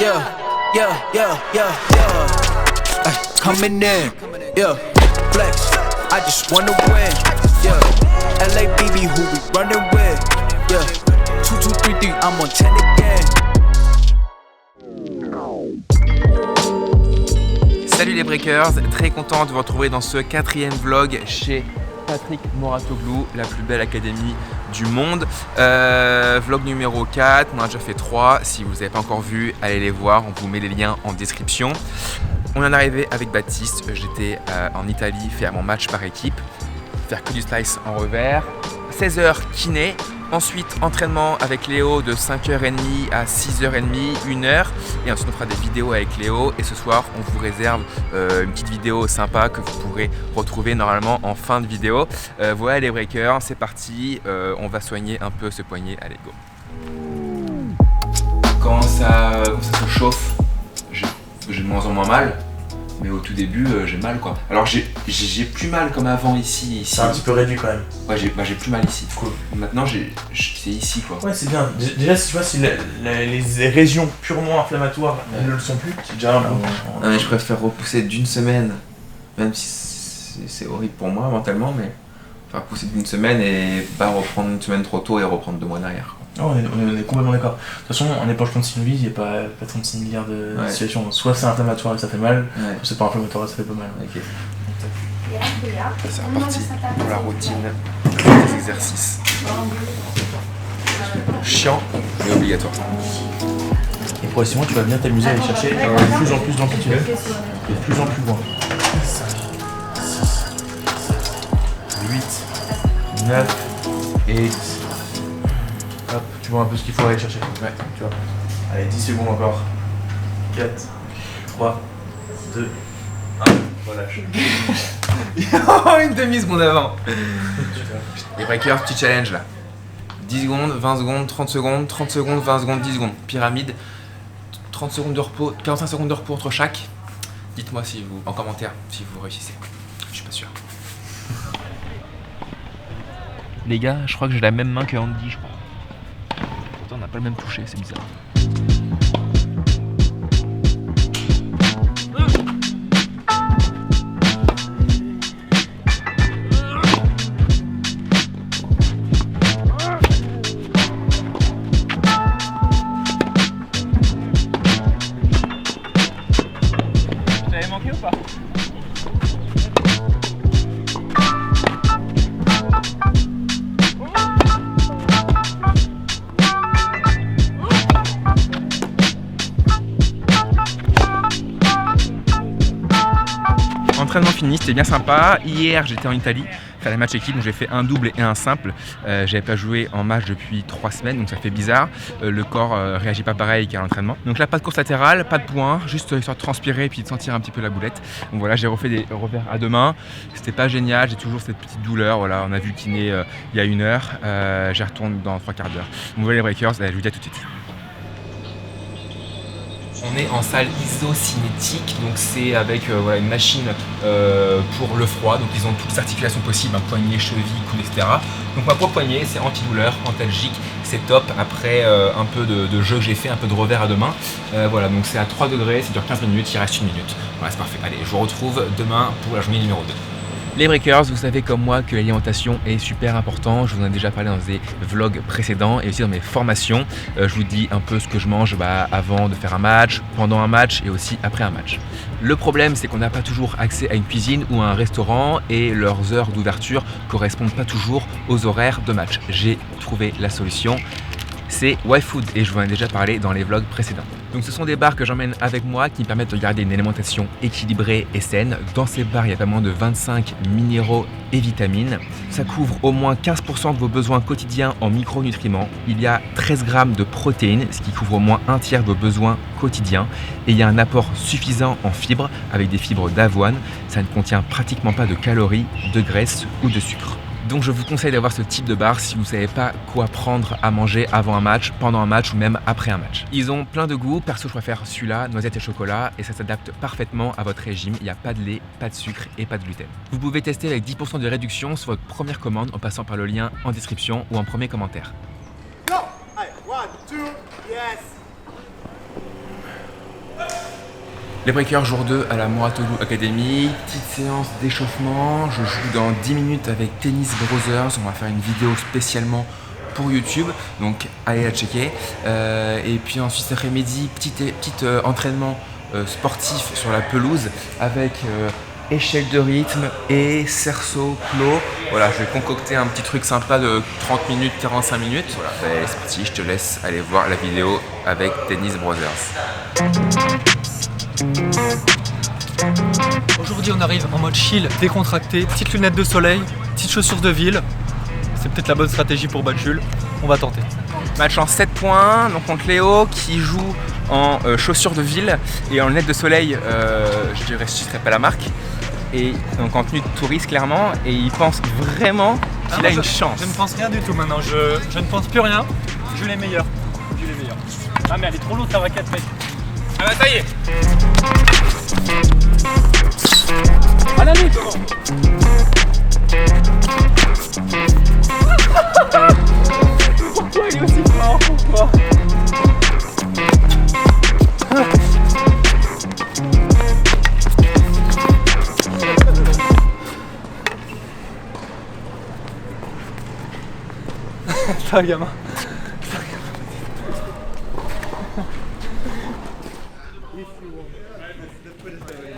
yeah, yeah, yeah, yeah, yeah. Ay, coming in, yeah, flex. I just wanna win, yeah. LABB, who we running with, yeah. 2, 2, 3, 3, I'm on 10 again. Salut les breakers, très content de vous retrouver dans ce 4e vlog chez Patrick Moratoglou, la plus belle académie du monde. Vlog numéro 4, on en a déjà fait 3. Si vous ne les avez pas encore vus, allez les voir, on vous met les liens en description. On est arrivé avec Baptiste, j'étais en Italie faire mon match par équipe, faire que du slice en revers. 16h kiné, ensuite entraînement avec Léo de 5h30 à 6h30, 1h, et ensuite on fera des vidéos avec Léo, et ce soir on vous réserve une petite vidéo sympa que vous pourrez retrouver normalement en fin de vidéo. Voilà les breakers, c'est parti, on va soigner un peu ce poignet, allez go. Quand ça se chauffe, j'ai de moins en moins mal. Mais au tout début, j'ai mal quoi. Alors j'ai plus mal comme avant ici. C'est un petit peu réduit quand même. Ouais, j'ai plus mal ici. Cool. Maintenant, c'est ici quoi. Ouais, c'est bien. Déjà, si tu vois, si les régions purement inflammatoires ne le sont plus, c'est déjà un bon. Non, mais je préfère repousser d'une semaine, même si c'est horrible pour moi mentalement, mais faire repousser d'une semaine et pas reprendre une semaine trop tôt et reprendre 2 mois derrière. Oh, on est complètement d'accord. De toute façon, en époque de synovie, il n'y a pas 36 milliards de situations. Soit c'est inflammatoire et ça fait mal, soit c'est pas inflammatoire et ça fait pas mal. Ok. C'est reparti pour la routine des exercices. Chiant, mais obligatoire. Et progressivement, tu vas bien t'amuser à aller chercher de plus en plus d'amplitude et de plus en plus loin. 8, 9 et... Hop, tu vois un peu ce qu'il faut aller chercher. Ouais, tu vois. Allez, 10 secondes encore. 4, 3, 2, 1, relâche. Une demi-seconde avant. Les breakers, petit challenge là. 10 secondes, 20 secondes, 30 secondes, 30 secondes, 20 secondes, 10 secondes. Pyramide, 30 secondes de repos, 45 secondes de repos entre chaque. Dites-moi si vous, en commentaire si vous réussissez. Je suis pas sûr. Les gars, je crois que j'ai la même main que Andy, je crois. Pourtant, on n'a pas le même toucher, c'est bizarre. Tu t'avais manqué ou pas ? Entraînement fini, c'était bien sympa. Hier j'étais en Italie, faire les matchs équipe, donc j'ai fait un double et un simple. J'avais pas joué en match depuis 3 semaines, donc ça fait bizarre. Le corps réagit pas pareil qu'à l'entraînement. Donc là, pas de course latérale, pas de points, juste histoire de transpirer et puis de sentir un petit peu la boulette. Donc voilà, j'ai refait des revers à 2 mains. C'était pas génial, j'ai toujours cette petite douleur. Voilà, on a vu le kiné il y a 1 heure. J'y retourne dans 3 quarts d'heure. Donc voilà les breakers, allez, je vous dis à tout de suite. On est en salle isocinétique, donc c'est avec voilà, une machine pour le froid, donc ils ont toutes les articulations possibles, poignet, cheville, coude, etc. Donc ma propre poignet, c'est antidouleur, antalgique, c'est top après un peu de jeu que j'ai fait, un peu de revers à 2 mains. Voilà, donc c'est à 3 degrés, ça dure 15 minutes, il reste 1 minute. Voilà, c'est parfait. Allez, je vous retrouve demain pour la journée numéro 2. Les breakers, vous savez comme moi que l'alimentation est super important. Je vous en ai déjà parlé dans des vlogs précédents et aussi dans mes formations. Je vous dis un peu ce que je mange avant de faire un match, pendant un match et aussi après un match. Le problème, c'est qu'on n'a pas toujours accès à une cuisine ou à un restaurant et leurs heures d'ouverture correspondent pas toujours aux horaires de match. J'ai trouvé la solution. C'est YFood et je vous en ai déjà parlé dans les vlogs précédents. Donc ce sont des bars que j'emmène avec moi qui me permettent de garder une alimentation équilibrée et saine. Dans ces bars, il y a pas moins de 25 minéraux et vitamines. Ça couvre au moins 15% de vos besoins quotidiens en micronutriments. Il y a 13 grammes de protéines, ce qui couvre au moins 1/3 de vos besoins quotidiens. Et il y a un apport suffisant en fibres avec des fibres d'avoine. Ça ne contient pratiquement pas de calories, de graisse ou de sucre. Donc je vous conseille d'avoir ce type de bar si vous ne savez pas quoi prendre à manger avant un match, pendant un match ou même après un match. Ils ont plein de goûts, perso je préfère celui-là, noisette et chocolat, et ça s'adapte parfaitement à votre régime. Il n'y a pas de lait, pas de sucre et pas de gluten. Vous pouvez tester avec 10% de réduction sur votre première commande en passant par le lien en description ou en premier commentaire. Go! Allez, 1, 2, yes! Les breakers jour 2 à la Mouratoglou Academy, petite séance d'échauffement, je joue dans 10 minutes avec Tennis Brothers, on va faire une vidéo spécialement pour YouTube, donc allez la checker. Et puis ensuite cet après-midi, petit entraînement sportif sur la pelouse avec échelle de rythme et cerceau clos. Voilà, je vais concocter un petit truc sympa de 30 minutes, 45 minutes. Voilà, c'est parti, je te laisse aller voir la vidéo avec Tennis Brothers. Aujourd'hui on arrive en mode chill, décontracté, petite lunette de soleil, petite chaussure de ville. C'est peut-être la bonne stratégie pour battre Jules, on va tenter. Match en 7 points, donc contre Léo qui joue en chaussures de ville et en lunettes de soleil, je ne citerai pas la marque. Et donc en tenue de touriste clairement, et il pense vraiment qu'il a une chance. Je ne pense rien du tout maintenant, je ne pense plus rien. Jules est meilleur. Jules est meilleur. Ah mais elle est trop lourde ta raquette mec. Ah bah ça y est. À la nuit. Pourquoi il est aussi fort? Pourquoi? Ça gamin.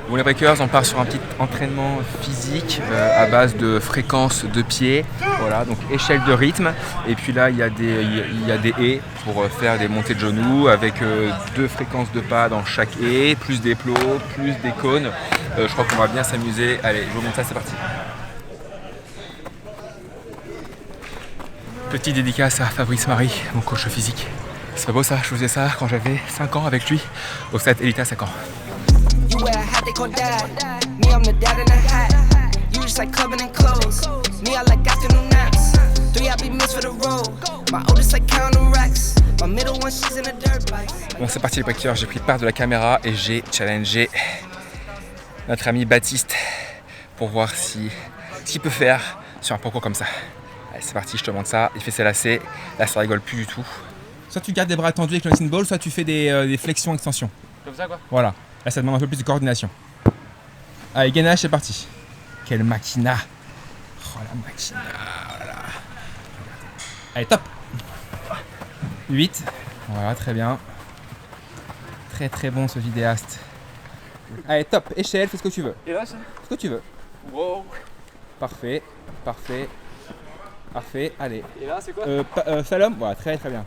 Bon les breakers, on part sur un petit entraînement physique à base de fréquences de pieds, voilà, donc échelle de rythme, et puis là il y a des haies pour faire des montées de genoux avec 2 fréquences de pas dans chaque haie, plus des plots, plus des cônes. Je crois qu'on va bien s'amuser. Allez, je vous montre ça, c'est parti. Petite dédicace à Fabrice Marie, mon coach physique. C'est pas beau ça, je faisais ça quand j'avais 5 ans avec lui au stade Elitas à Caen. You wear a hat, they gon' dad. Me, I'm the dad in a hat. You just like clubbing and clothes. Me, I like afternoon naps. 3, I be missed for the road. My oldest like counting racks. My middle one, she's in a dirt bike. Bon, c'est parti les breakers, j'ai pris part de la caméra et j'ai challengé notre ami Baptiste pour voir ce qu'il peut faire sur un parcours comme ça. Allez, c'est parti, je te montre ça. Il fait ses lacets. Là, ça rigole plus du tout. Soit tu gardes des bras tendus avec le knocking ball, soit tu fais des flexions-extensions. Comme ça quoi? Voilà. Là, ça demande un peu plus de coordination. Allez, gainage, c'est parti. Quelle machina. Oh, la machina. Oh là là. Allez, top. 8. Voilà, très bien. Très très bon ce vidéaste. Allez, top. Échelle, fais ce que tu veux. Et là ça? Ce que tu veux. Wow. Parfait. Parfait. Parfait. Allez. Et là c'est quoi? Slalom. Voilà, très très bien.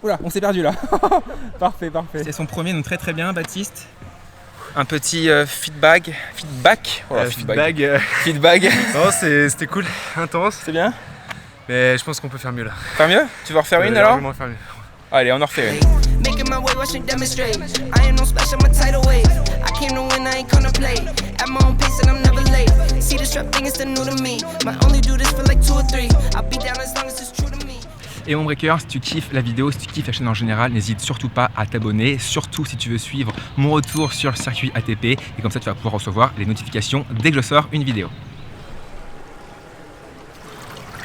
Oula, on s'est perdu là. Parfait, parfait. C'est son premier, donc très très bien, Baptiste. Un petit feedback. Voilà, feedback. Non, c'était cool, intense, C'est bien. mais je pense qu'on peut faire mieux là. Faire mieux? Tu veux en refaire une alors? Largement faire mieux. Allez, on en refait une. Making my way, watching demonstrate. I ain't no special, I'm a tidal wave. I came to win, I ain't gonna play. At my own pace and I'm never late. See the strap thing is still new to me. Might only do this for like 2 or 3. I'll be down as long as it's true to me. Et mon breaker, si tu kiffes la vidéo, si tu kiffes la chaîne en général, n'hésite surtout pas à t'abonner, surtout si tu veux suivre mon retour sur le circuit ATP, et comme ça tu vas pouvoir recevoir les notifications dès que je sors une vidéo.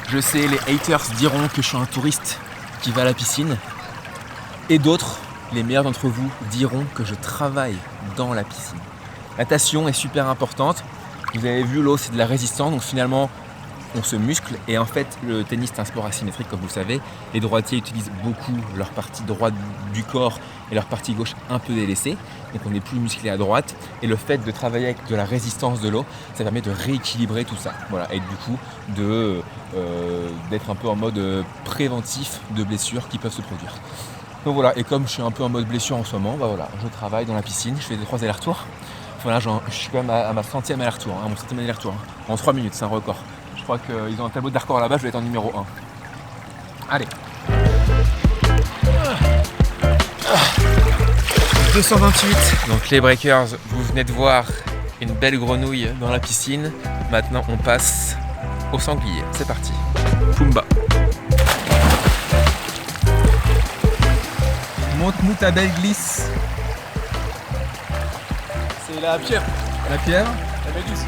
Je sais, les haters diront que je suis un touriste qui va à la piscine, et d'autres, les meilleurs d'entre vous, diront que je travaille dans la piscine. La natation est super importante, vous avez vu, l'eau c'est de la résistance, donc finalement on se muscle, et en fait le tennis est un sport asymétrique comme vous le savez. Les droitiers utilisent beaucoup leur partie droite du corps et leur partie gauche un peu délaissée, donc on est plus musclé à droite, et le fait de travailler avec de la résistance de l'eau, ça permet de rééquilibrer tout ça, voilà, et du coup d'être un peu en mode préventif de blessures qui peuvent se produire. Donc voilà, et comme je suis un peu en mode blessure en ce moment, bah voilà, je travaille dans la piscine, je fais 2-3 allers-retours. Voilà, je suis quand même à ma 100e aller-retour, mon 100e aller-retour, en 3 minutes, c'est un record. Je crois qu'ils ont un tableau de record là-bas, je vais être en numéro 1. Allez. 228. Donc les breakers, vous venez de voir une belle grenouille dans la piscine. Maintenant on passe au sanglier. C'est parti. Pumba. Montre-nous ta belle glisse. C'est la pierre, La pierre. la méduse.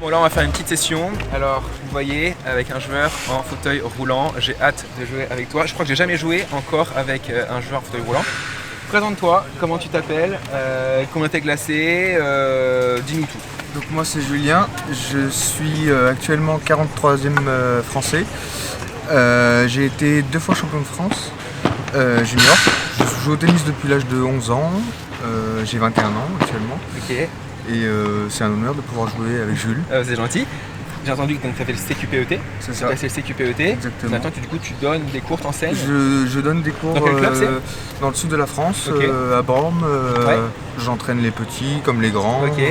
Bon là on va faire une petite session. Alors vous voyez, avec un joueur en fauteuil roulant, j'ai hâte de jouer avec toi. Je crois que j'ai jamais joué encore avec un joueur en fauteuil roulant. Présente-toi, comment tu t'appelles, combien t'es classé, dis-nous tout. Donc moi c'est Julien, je suis actuellement 43e français. J'ai été 2 fois champion de France junior. Je joue au tennis depuis l'âge de 11 ans. J'ai 21 ans actuellement. Ok. Et c'est un honneur de pouvoir jouer avec Jules. C'est gentil. J'ai entendu que tu as fait le CQPET. C'est Tu ça. as fait le CQPET. Exactement. Maintenant tu donnes des cours, t'enseignes. Je donne des cours Dans quel club c'est dans le sud de la France, Ok. à Bormes. Ouais. J'entraîne les petits comme les grands. Ok.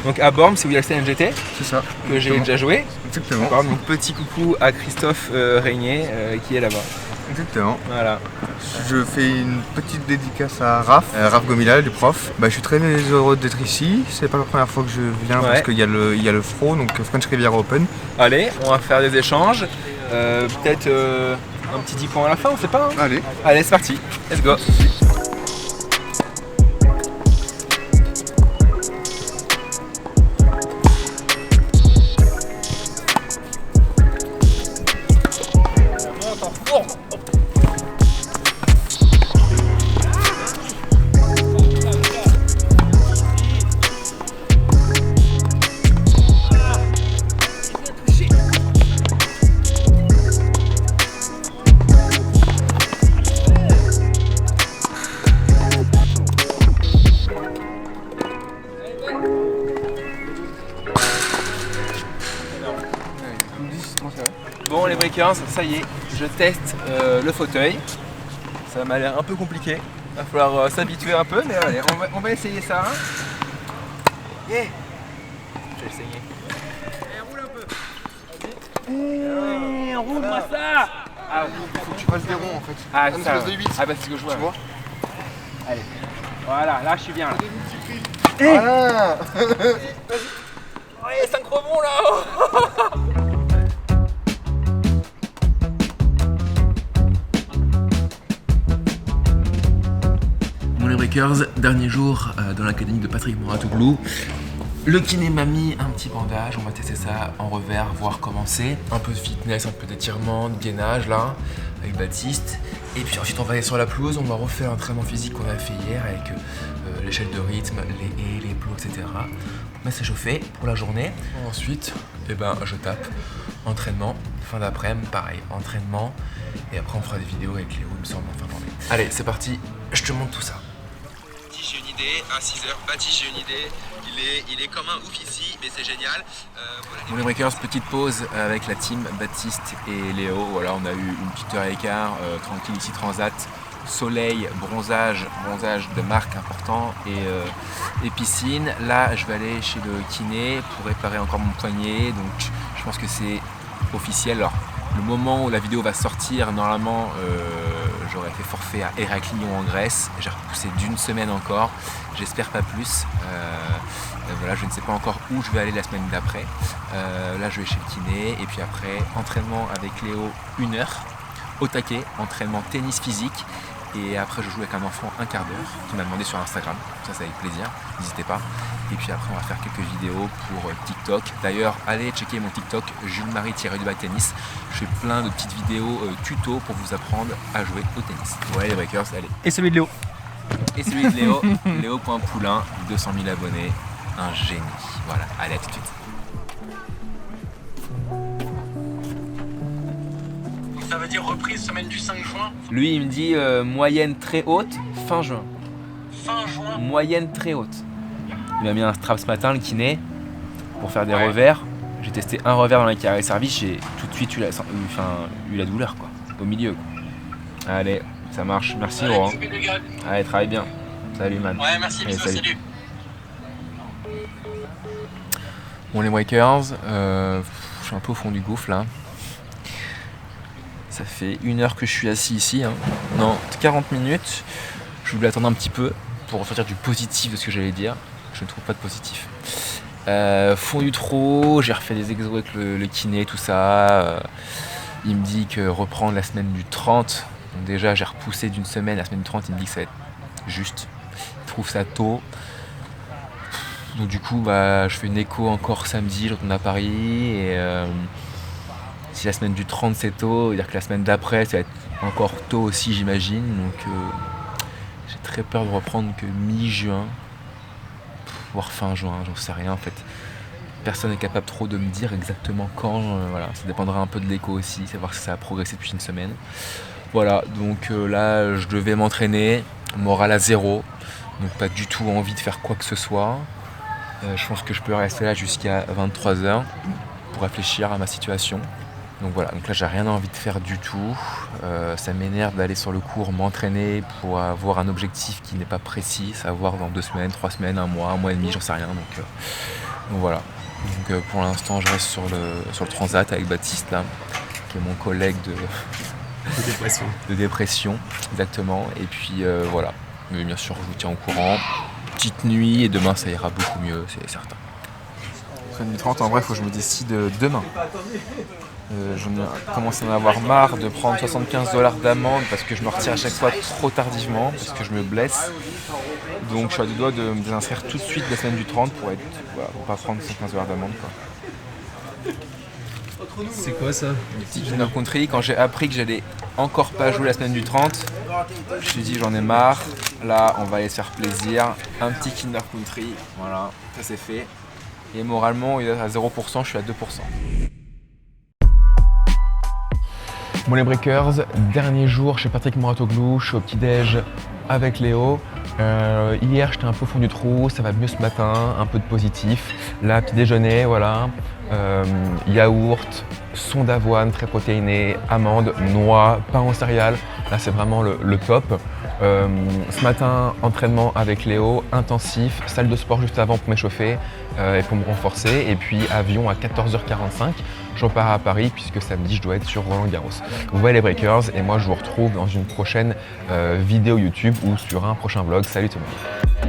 Donc à Bormes, c'est où il y a le CNGT, C'est ça. que j'ai Exactement. déjà joué. Exactement. D'accord, donc petit coucou à Christophe Régnier qui est là-bas. Exactement. Voilà. Je fais une petite dédicace à Raph Gomila, du prof. Je suis très heureux d'être ici. C'est pas la première fois que je viens Ouais. parce qu'il y a le FRO, donc French Riviera Open. Allez, on va faire des échanges. Peut-être un petit 10 points à la fin, on sait pas. Hein. Allez. Allez, c'est parti. Let's go. Bon les breakers, ça y est, je teste le fauteuil. Ça m'a l'air un peu compliqué. Il va falloir s'habituer un peu, mais allez, on va essayer ça. Yeah. Je vais essayer. Roule un peu. Roule-moi ça. Ah, Faut que tu fasses des ronds en fait. Ah, Une ça. espèce de 8. Ah bah c'est ce que je vois. Tu vois. Allez. Voilà, là je suis bien là. Voilà. Ouais, 5 rebonds là. Mon les breakers, dernier jour dans l'académie de Patrick Mouratoglou. Le kiné m'a mis un petit bandage, on va tester ça en revers, voir comment c'est. Un peu de fitness, un peu d'étirement, de gainage là, avec Baptiste. Et puis ensuite on va aller sur la pelouse, on va refaire l'entraînement physique qu'on a fait hier avec l'échelle de rythme, les haies, les plots, etc. Pour bien s'échauffer pour la journée. Ensuite, je tape entraînement, fin d'après-midi, pareil, entraînement. Et après on fera des vidéos avec Léo, il me semble, en fin de journée. Allez, c'est parti, je te montre tout ça. J'ai une idée, à 6h, Baptiste j'ai une idée, il est comme un ouf ici, mais c'est génial. Bon les breakers, petite pause avec la team Baptiste et Léo, voilà on a eu une petite heure et quart, tranquille ici Transat, soleil, bronzage de marque important et piscine. Là je vais aller chez le kiné pour réparer encore mon poignet, donc je pense que c'est officiel. Alors, le moment où la vidéo va sortir, normalement, j'aurais fait forfait à Héraclion en Grèce. J'ai repoussé d'une semaine encore. J'espère pas plus. Voilà, je ne sais pas encore où je vais aller la semaine d'après. Là, je vais chez le kiné. Et puis après, entraînement avec Léo, 1 heure. Au taquet, entraînement tennis physique. Et après, je joue avec un enfant un quart d'heure qui m'a demandé sur Instagram. Ça, c'est avec plaisir. N'hésitez pas. Et puis après, on va faire quelques vidéos pour TikTok. D'ailleurs, allez checker mon TikTok, Jules-Marie-Tennis. Je fais plein de petites vidéos tuto pour vous apprendre à jouer au tennis. Ouais, les breakers, allez. Et celui de Léo. Et celui de Léo, Léo.Poulain, 200 000 abonnés, un génie. Voilà, allez, à tout de suite. Ça veut dire reprise semaine du 5 juin, Lui, il me dit moyenne très haute, fin juin. fin juin. Moyenne très haute. Il m'a mis un strap ce matin, le kiné, pour faire des revers. J'ai testé un revers dans la carré service, j'ai tout de suite eu la douleur, quoi, au milieu, quoi. Allez, ça marche, merci Allez, Laurent. bisous, les gars. Allez, travaille bien. Salut man. Ouais, merci, Allez, bisous, salut. Bon les breakers, je suis un peu au fond du gouffre là. Ça fait 1 heure que je suis assis ici, hein. Non, 40 minutes. Je voulais attendre un petit peu pour ressortir du positif de ce que j'allais dire. Je ne trouve pas de positif. Fondu trop, j'ai refait des exos avec le kiné, tout ça. Il me dit que reprendre la semaine du 30. Donc déjà j'ai repoussé d'une semaine, la semaine du 30, il me dit que ça va être juste. Il trouve ça tôt. Donc du coup, je fais une écho encore samedi, je retourne à Paris. Et si la semaine du 30 c'est tôt, c'est-à-dire que la semaine d'après ça va être encore tôt aussi j'imagine. Donc j'ai très peur de reprendre que mi-juin, voire fin juin, j'en sais rien en fait. Personne n'est capable trop de me dire exactement quand, voilà. Ça dépendra un peu de l'écho aussi, savoir si ça a progressé depuis une semaine. Voilà, donc là je devais m'entraîner, moral à 0, donc pas du tout envie de faire quoi que ce soit. Je pense que je peux rester là jusqu'à 23h pour réfléchir à ma situation. Donc voilà, donc là j'ai rien envie de faire du tout. Ça m'énerve d'aller sur le cours, m'entraîner pour avoir un objectif qui n'est pas précis, savoir dans 2 semaines, 3 semaines, 1 mois et demi, j'en sais rien. Donc voilà. Donc pour l'instant je reste sur le transat avec Baptiste là, qui est mon collègue de dépression, exactement. Et puis voilà. Mais bien sûr je vous tiens au courant. Petite nuit et demain ça ira beaucoup mieux, c'est certain. Semaine du 30, en vrai, il faut que je me décide demain. J'en ai commencé à en avoir marre de prendre 75$ d'amende parce que je me retire à chaque fois trop tardivement, parce que je me blesse. Donc je suis à 2 doigts de me désinscrire tout de suite la semaine du 30 pour pas prendre 75$ d'amende, quoi. C'est quoi ça? Une petite junior country, quand j'ai appris que j'allais encore pas jouer la semaine du 30, je me suis dit j'en ai marre, là on va aller se faire plaisir, un petit Kinder Country, voilà, ça c'est fait. Et moralement il est à 0%, je suis à 2%. Bon les breakers, dernier jour chez Patrick Mouratoglou, je suis au petit-déj avec Léo. Hier j'étais un peu au fond du trou, ça va mieux ce matin, un peu de positif. Là petit déjeuner, voilà, yaourt, son d'avoine très protéiné, amandes, noix, pain aux céréales. Là c'est vraiment le top. Ce matin entraînement avec Léo, intensif, salle de sport juste avant pour m'échauffer et pour me renforcer. Et puis avion à 14h45. Je repars à Paris puisque samedi je dois être sur Roland Garros. Vous voyez les breakers et moi je vous retrouve dans une prochaine vidéo YouTube ou sur un prochain vlog. Salut tout le monde.